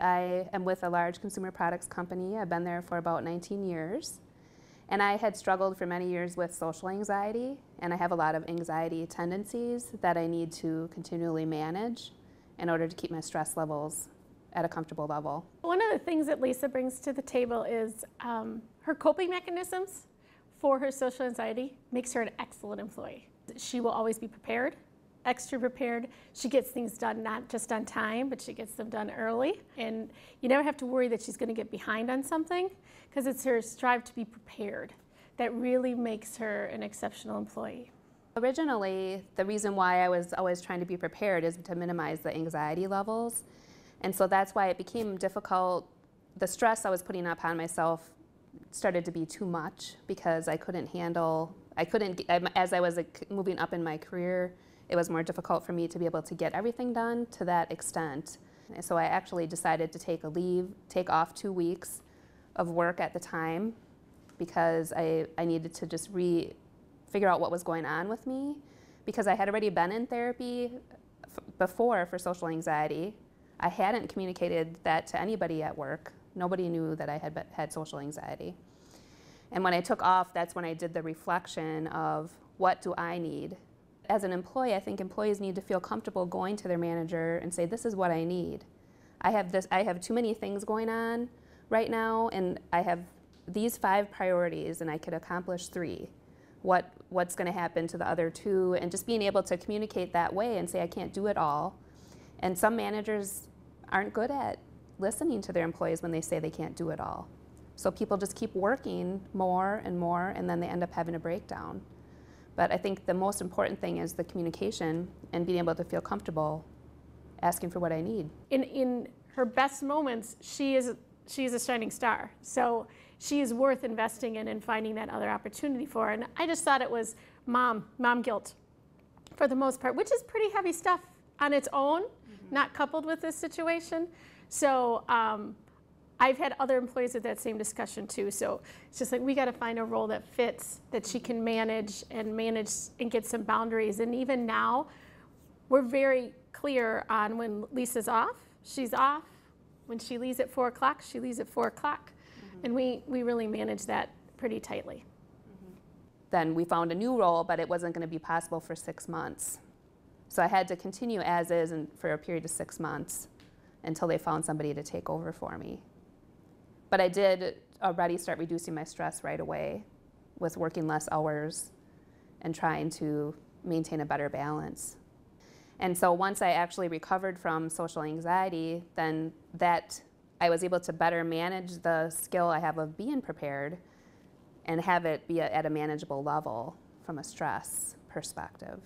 I am with a large consumer products company. I've been there for about 19 years. And I had struggled for many years with social anxiety, and I have a lot of anxiety tendencies that I need to continually manage in order to keep my stress levels at a comfortable level. One of the things that Lisa brings to the table is her coping mechanisms for her social anxiety makes her an excellent employee. She will always be prepared, extra prepared. She gets things done not just on time, but she gets them done early. And you never have to worry that she's going to get behind on something, because it's her strive to be prepared that really makes her an exceptional employee. Originally, the reason why I was always trying to be prepared is to minimize the anxiety levels. And so that's why it became difficult. The stress I was putting upon myself started to be too much because I couldn't handle, as I was moving up in my career, it was more difficult for me to be able to get everything done to that extent. And so I actually decided to take off 2 weeks of work at the time because I needed to just figure out what was going on with me, because I had already been in therapy before for social anxiety. I hadn't communicated that to anybody at work. Nobody knew that I had social anxiety. And when I took off, that's when I did the reflection of what do I need. As an employee, I think employees need to feel comfortable going to their manager and say, this is what I need. I have too many things going on right now, and I have these 5 priorities, and I could accomplish 3. What's going to happen to the other 2? And just being able to communicate that way and say, I can't do it all. And some managers aren't good at listening to their employees when they say they can't do it all. So people just keep working more and more, and then they end up having a breakdown. But I think the most important thing is the communication and being able to feel comfortable asking for what I need. In her best moments, she's a shining star. So she is worth investing in and finding that other opportunity for. And I just thought it was mom guilt for the most part, which is pretty heavy stuff on its own, not coupled with this situation. So I've had other employees with that same discussion too. So it's just like, we got to find a role that fits, that she can manage and get some boundaries. And even now, we're very clear on when Lisa's off, she's off. When she leaves at 4 o'clock, she leaves at 4 o'clock. And we really manage that pretty tightly. Then we found a new role, but it wasn't going to be possible for 6 months. So I had to continue as is for a period of 6 months until they found somebody to take over for me. But I did already start reducing my stress right away with working less hours and trying to maintain a better balance. And so once I actually recovered from social anxiety, then I was able to better manage the skill I have of being prepared and have it be at a manageable level from a stress perspective.